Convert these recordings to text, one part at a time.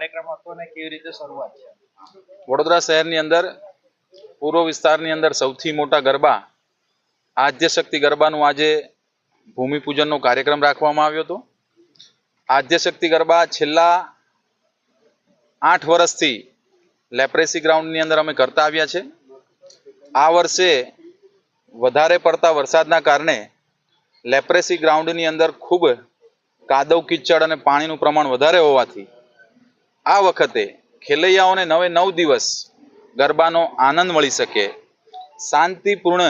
કાર્યક્રમ હતો અને કેવી રીતે શરૂઆત છે? વડોદરા શહેરની અંદર પૂર્વ વિસ્તારની અંદર સૌથી મોટા ગરબા આદ્ય શક્તિ ગરબાનું આજે ભૂમિપૂજનનો કાર્યક્રમ રાખવામાં આવ્યો હતો. આદ્ય શક્તિ ગરબા છેલ્લા 8 વર્ષથી લેપ્રેસી ગ્રાઉન્ડની અંદર અમે કરતા આવ્યા છે. આ વર્ષે વધારે પડતા વરસાદના કારણે લેપ્રેસી ગ્રાઉન્ડની અંદર ખૂબ કાદવ કિચડ અને પાણીનું પ્રમાણ વધારે હોવાથી આ વખતે ખેલૈયાઓને 9 દિવસ ગરબાનો આનંદ મળી શકે, શાંતિપૂર્ણ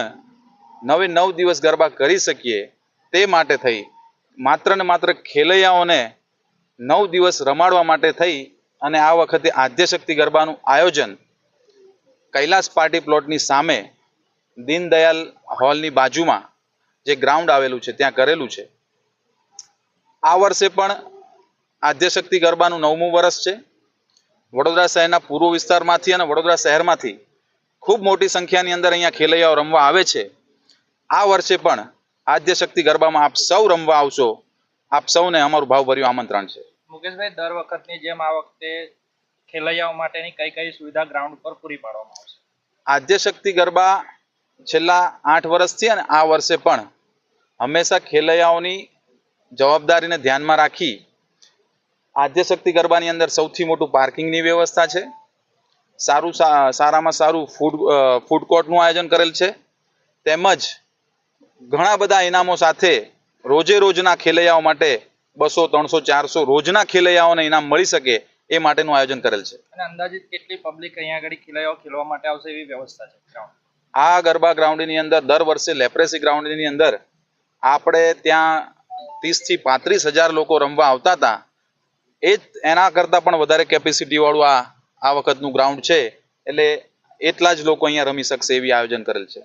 9 દિવસ ગરબા કરી શકીએ તે માટે થઈ માત્ર ને માત્ર ખેલૈયાઓને 9 દિવસ રમાડવા માટે થઈ અને આ વખતે આદ્યશક્તિ ગરબાનું આયોજન કૈલાસ પાર્ટી પ્લોટની સામે દીનદયાલ હોલની બાજુમાં જે ગ્રાઉન્ડ આવેલું છે ત્યાં કરેલું છે. આ વર્ષે પણ આદ્યશક્તિ ગરબાનું 9મું વર્ષ છે. વડોદરા શહેરના પૂર્વ વિસ્તારમાંથી અને વડોદરા શહેરમાંથી ખૂબ મોટી સંખ્યાની અંદર અહીંયા ખેલૈયાઓ રમવા આવે છે. આ વર્ષે પણ આદ્યશક્તિ ગરબામાં આપ સૌ રમવા આવશો. આપ સૌને અમારું ભાવભર્યું આમંત્રણ છે. મુકેશભાઈ, દર વખતની જેમ આ વખતે ખેલૈયાઓ માટેની કઈ કઈ સુવિધા ગ્રાઉન્ડ પર પૂરી પાડવામાં આવશે? આદ્યશક્તિ ગરબા છેલ્લા 8 વર્ષથી અને આ વર્ષે પણ હંમેશા ખેલૈયાઓની જવાબદારીને ધ્યાનમાં રાખી આદ્યશક્તિ ગરબાની અંદર સૌથી મોટું પાર્કિંગની વ્યવસ્થા છે. સારામાં સારું ફૂડ કોર્ટનું આયોજન કરેલ છે. તેમજ ઘણા બધા ઇનામો સાથે રોજના ખેલૈયાઓ માટે 200, 300, 400 રોજના ખેલૈયાઓને ઇનામ મળી શકે એ માટેનું આયોજન કરેલ છે. અને અંદાજિત કેટલી પબ્લિક અહીંયા આગળ ખેલૈયાઓ ખેલવા માટે આવશે એવી વ્યવસ્થા છે? આ ગરબા ગ્રાઉન્ડની અંદર દર વર્ષે લેપ્રેસી ગ્રાઉન્ડની અંદર આપણે ત્યાં 30 થી 35,000 લોકો રમવા આવતા હતા. એના કરતાં પણ વધારે કેપેસિટી વાળું આ વખતનું ગ્રાઉન્ડ છે. એટલે એટલા જ લોકો અહીંયા રમી શકશે એવી આયોજન કરેલ છે.